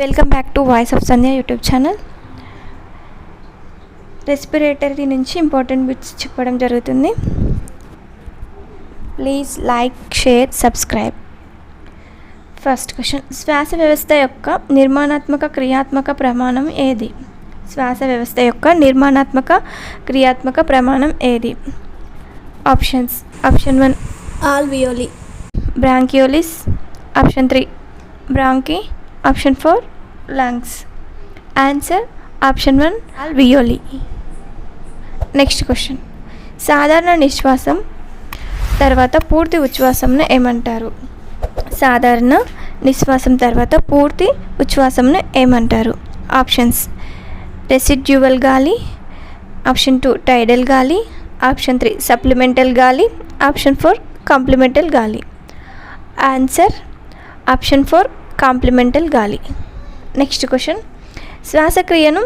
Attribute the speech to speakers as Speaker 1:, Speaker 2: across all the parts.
Speaker 1: Welcome back to voice of Sandhya YouTube channel. Respiratory నుంచి important bits చెప్పడం జరుగుతుంది. Please like, share, subscribe. First question, శ్వాస వ్యవస్థ యొక్క నిర్మాణాత్మక క్రియాత్మక ప్రమాణం ఏది? శ్వాస వ్యవస్థ యొక్క నిర్మాణాత్మక క్రియాత్మక ప్రమాణం ఏది? Options. Option 1
Speaker 2: alveoli,
Speaker 1: bronchioles. Option 3 bronchi. Option 4 lungs. Answer option 1 alveoli. Next question, సాధారణ నిశ్వాసం తర్వాత పూర్తి ఉచ్ఛ్వాసంను ఏమంటారు? సాధారణ నిశ్వాసం తర్వాత పూర్తి ఉచ్ఛ్వాసంను ఏమంటారు? ఆప్షన్స్. రెసిడ్యువల్ గాలి. ఆప్షన్ 2 టైడల్ గాలి. ఆప్షన్ 3 సప్లిమెంటల్ గాలి. ఆప్షన్ 4 కాంప్లిమెంటల్ గాలి. ఆన్సర్ ఆప్షన్ 4 కాంప్లిమెంటల్ గాలి. నెక్స్ట్ క్వశ్చన్, శ్వాసక్రియను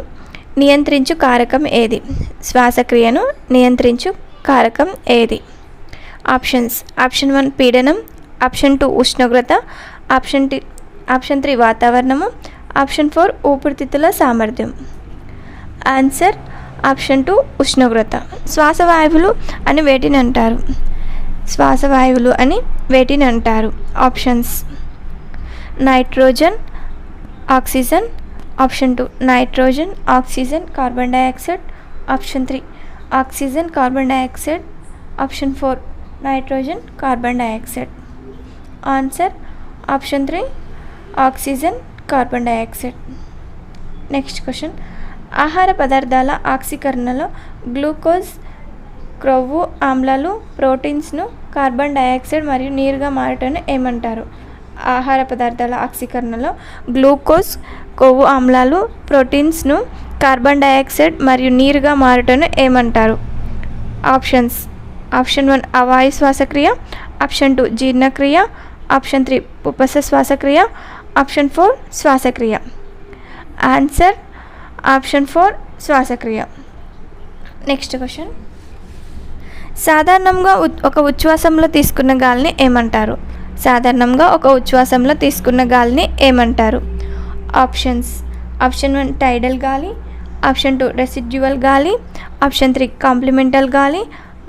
Speaker 1: నియంత్రించు కారకం ఏది? శ్వాసక్రియను నియంత్రించు కారకం ఏది? ఆప్షన్స్. ఆప్షన్ 1 పీడనం. ఆప్షన్ 2 ఉష్ణోగ్రత. ఆప్షన్ 3 వాతావరణము. ఆప్షన్ 4 ఊపిరితిత్తుల సామర్థ్యం. ఆన్సర్ ఆప్షన్ 2 ఉష్ణోగ్రత. శ్వాసవాయువులు అని వేటిని అంటారు? శ్వాసవాయువులు అని వేటిని అంటారు? Options. Nitrogen, oxygen. Option 2 nitrogen, oxygen, carbon dioxide. Option 3 oxygen, carbon dioxide. Option 4 nitrogen, carbon dioxide. Answer option 3 oxygen, carbon dioxide. Next question, ఆహార పదార్థాల ఆక్సీకరణలో గ్లూకోజ్, క్రొవ్వు ఆమ్లాలు, ప్రోటీన్స్ను కార్బన్ డైఆక్సైడ్ మరియు నీరుగా మారటాన్ని ఏమంటారు? ఆహార పదార్థాల ఆక్సీకరణలో గ్లూకోజ్, కొవ్వు ఆమ్లాలు, ప్రోటీన్స్ను కార్బన్ డైఆక్సైడ్ మరియు నీరుగా మారటాన్ని ఏమంటారు? ఆప్షన్స్. ఆప్షన్ 1 అవాయు శ్వాసక్రియ. ఆప్షన్ 2 జీర్ణక్రియ. ఆప్షన్ 3 పుపస శ్వాసక్రియ. ఆప్షన్ 4 శ్వాసక్రియ. ఆన్సర్ ఆప్షన్ 4 శ్వాసక్రియ. నెక్స్ట్ క్వశ్చన్, సాధారణంగా ఒక ఉచ్ఛ్వాసంలో తీసుకున్న గాలిని ఏమంటారు? సాధారణంగా ఒక ఉచ్ఛ్వాసంలో తీసుకున్న గాలిని ఏమంటారు? ఆప్షన్స్. ఆప్షన్ 1 టైడల్ గాలి. ఆప్షన్ 2 రెసిడ్యువల్ గాలి. ఆప్షన్ 3 కాంప్లిమెంటల్ గాలి.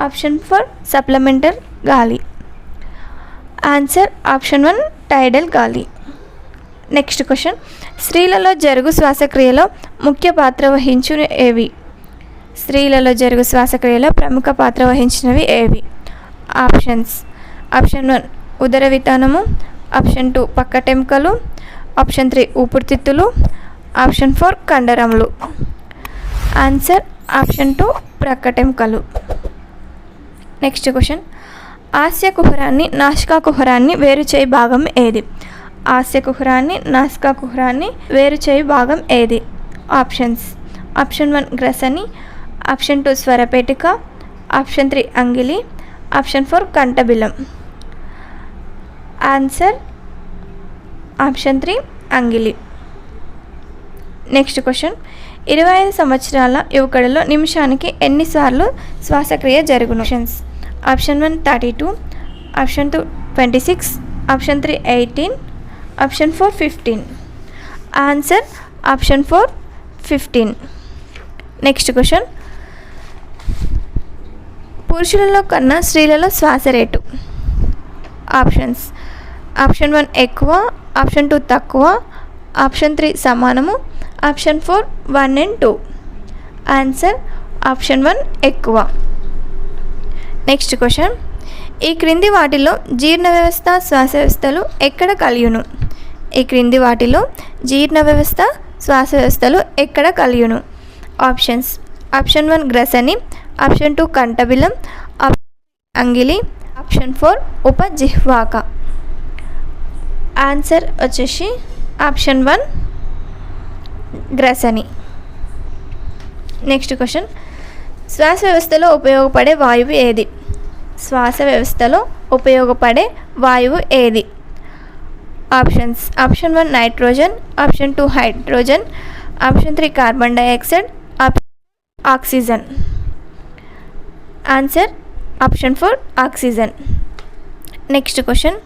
Speaker 1: ఆప్షన్ 4 సప్లిమెంటల్ గాలి. ఆన్సర్ ఆప్షన్ 1 టైడల్ గాలి. నెక్స్ట్ క్వశ్చన్, స్త్రీలలో జరుగు శ్వాసక్రియలో ముఖ్య పాత్ర వహించు ఏవి? స్త్రీలలో జరుగు శ్వాసక్రియలో ప్రముఖ పాత్ర వహించినవి ఏవి? ఆప్షన్స్. ఆప్షన్ 1 ఉదర వితానము. ఆప్షన్ 2 పక్కటెముకలు. ఆప్షన్ 3 ఊపిరితిత్తులు. ఆప్షన్ 4 కండరములు. ఆన్సర్ ఆప్షన్ 2 ప్రక్కటెముకలు. నెక్స్ట్ క్వశ్చన్, ఆస్య కుహరాన్ని నాసికా కుహరాన్ని వేరు చేయి భాగం ఏది? ఆస్య కుహరాన్ని నాసికా కుహరాన్ని వేరు చేయి భాగం ఏది? ఆప్షన్స్. ఆప్షన్ 1 గ్రసని. ఆప్షన్ 2 స్వరపేటిక. ఆప్షన్ 3 అంగిలి. ఆప్షన్ 4 కంఠబిలం. ఆన్సర్ ఆప్షన్ 3 అంగిలి. నెక్స్ట్ క్వశ్చన్, 25 సంవత్సరాల యువకుడిలో నిమిషానికి ఎన్నిసార్లు శ్వాసక్రియ జరుగును? Options. Option 1 32. Option 2 26. Option 3 18. Option 4 15. Answer option 4 15. Next question, పురుషులలో కన్నా స్త్రీలలో శ్వాస రేటు? ఆప్షన్స్. ఆప్షన్ 1 ఎక్కువ. ఆప్షన్ 2 తక్కువ. ఆప్షన్ 3 సమానము. Option 4 1 and 2. ఆన్సర్ ఆప్షన్ 1 ఎక్కువ. నెక్స్ట్ క్వశ్చన్, ఈ క్రింది వాటిలో జీర్ణ వ్యవస్థ, శ్వాస వ్యవస్థలు ఎక్కడ కలియును? ఈ క్రింది వాటిలో జీర్ణ వ్యవస్థ, శ్వాస వ్యవస్థలు ఎక్కడ కలియును? ఆప్షన్స్. ఆప్షన్ 1 గ్రసని. ఆప్షన్ 2 కంఠబిలం. ఆప్షన్ అంగిలి. ఆప్షన్ 4 ఉపజిహ్వాక. ఆన్సర్ వచ్చేసి ఆప్షన్ 1 గ్రసని. నెక్స్ట్ క్వశ్చన్, శ్వాస వ్యవస్థలో ఉపయోగపడే వాయువు ఏది? శ్వాస వ్యవస్థలో ఉపయోగపడే వాయువు ఏది? Options. Option 1 nitrogen. Option 2 hydrogen. Option 3 carbon dioxide. Option oxygen. Answer option 4 oxygen. Next question,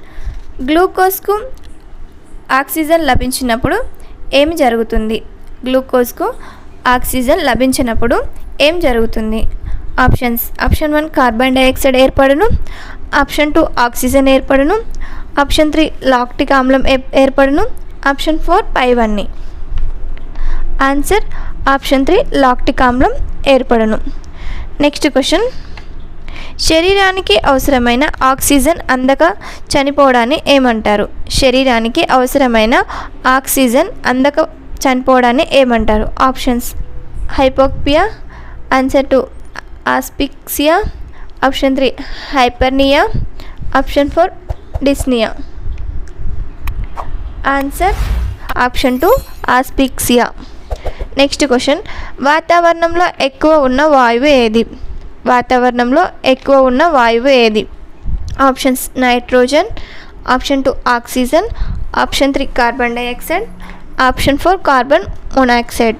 Speaker 1: గ్లూకోజ్కు ఆక్సిజన్ లభించినప్పుడు ఏమి జరుగుతుంది? గ్లూకోజ్కు ఆక్సిజన్ లభించినప్పుడు ఏం జరుగుతుంది? ఆప్షన్స్: ఆప్షన్ 1 కార్బన్ డైఆక్సైడ్ ఏర్పడును, ఆప్షన్ 2 ఆక్సిజన్ ఏర్పడును, ఆప్షన్ 3 లాక్టిక్ ఆమ్లం ఏర్పడును, ఆప్షన్ 4 పైవన్నీ. ఆన్సర్ ఆప్షన్ 3 లాక్టిక్ ఆమ్లం ఏర్పడును. నెక్స్ట్ క్వశ్చన్: శరీరానికి అవసరమైన ఆక్సిజన్ అందక చనిపోవడాన్ని ఏమంటారు? శరీరానికి అవసరమైన ఆక్సిజన్ అందక చనిపోవడాన్ని ఏమంటారు? Options: hypoxia, answer 2 asphyxia, option 3 hyperpnoea, option 4 dyspnoea. Answer option 2 asphyxia. Next question: వాతావరణంలో ఎక్కువ ఉన్న వాయువు ఏది? వాతావరణంలో ఎక్కువ ఉన్న వాయువు ఏది? Options: nitrogen, option 2 oxygen, option 3 carbon dioxide, option 4 carbon monoxide.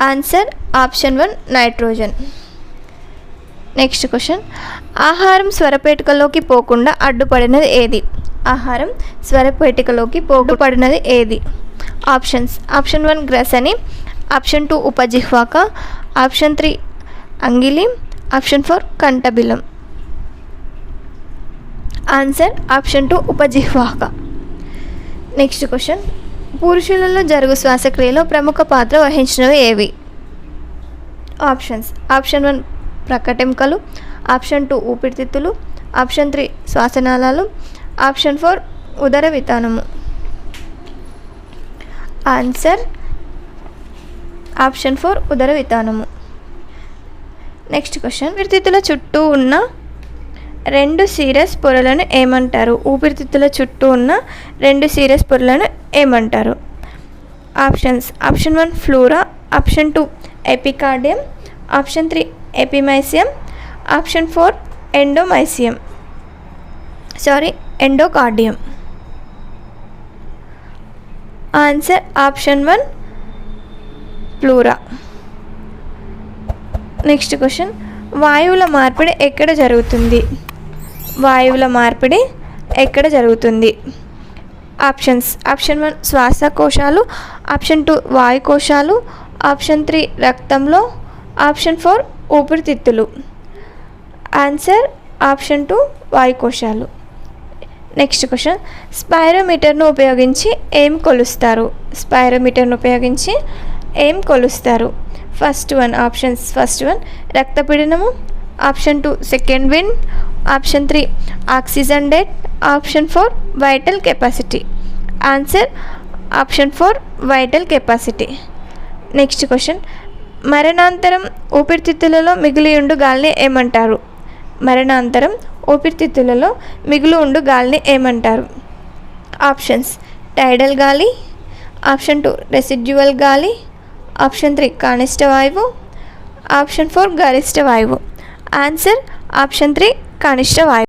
Speaker 1: Answer option 1 nitrogen. Next question: ఆహారం స్వరపేటికలోకి పోకుండా అడ్డుపడినది ఏది? ఆహారం స్వరపేటికలోకి పోగుపడినది ఏది? ఆప్షన్స్: ఆప్షన్ 1 గ్రసని, ఆప్షన్ 2 ఉపజిహ్వాక, ఆప్షన్ 3 అంగిలి, ఆప్షన్ 4 కంఠబిలం. ఆన్సర్ ఆప్షన్ 2 ఉపజిహ్వాక. నెక్స్ట్ క్వశ్చన్: పురుషులలో జరుగు శ్వాసక్రియలో ప్రముఖ పాత్ర వహించినవి ఏవి? ఆప్షన్స్: ఆప్షన్ 1 ప్రకటెంకలు, ఆప్షన్ 2 ఊపిరితిత్తులు, ఆప్షన్ 3 శ్వాసనాళాలు, ఆప్షన్ 4 ఉదర వితానము. ఆన్సర్ ఆప్షన్ 4 ఉదర వితానము. నెక్స్ట్ క్వశ్చన్: ఊపిరితిత్తుల చుట్టూ ఉన్న 2 సీరస్ పొరలను ఏమంటారు? ఊపిరితిత్తుల చుట్టూ ఉన్న 2 సీరస్ పొరలను ఏమంటారు? Options: option 1 pleura, option 2 epicardium, option 3 epimysium, option 4 endocardium. Answer option 1 pleura. Next question: వాయువుల మార్పిడి ఎక్కడ జరుగుతుంది? వాయువుల మార్పిడి ఎక్కడ జరుగుతుంది? ఆప్షన్స్: ఆప్షన్ 1 శ్వాసకోశాలు, ఆప్షన్ 2 వాయుకోశాలు, ఆప్షన్ 3 రక్తంలో, ఆప్షన్ 4 ఊపిరితిత్తులు. ఆన్సర్ ఆప్షన్ 2 వాయుకోశాలు. నెక్స్ట్ క్వశ్చన్: స్పైరోమీటర్ను ఉపయోగించి ఏం కొలుస్తారు? స్పైరోమీటర్ను ఉపయోగించి ఏం కొలుస్తారు? ఫస్ట్ 1 రక్తపీడనము, option 2 second wind, option 3 oxygen debt, option 4 vital capacity. Answer option 4 vital capacity. Next question: మరణాంతరం ఊపిరితిత్తులలో మిగిలి ఉండు గాలిని ఏమంటారు? మరణాంతరం ఊపిరితిత్తులలో మిగులు ఉండు గాలిని ఏమంటారు? ఆప్షన్స్: టైడల్ గాలి, ఆప్షన్ 2 రెసిడ్యువల్ గాలి, ఆప్షన్ 3 కనిష్ట వాయువు, ఆప్షన్ 4 గరిష్ట వాయువు. ఆన్సర్ ఆప్షన్ 3 కనిష్ట వాయువు.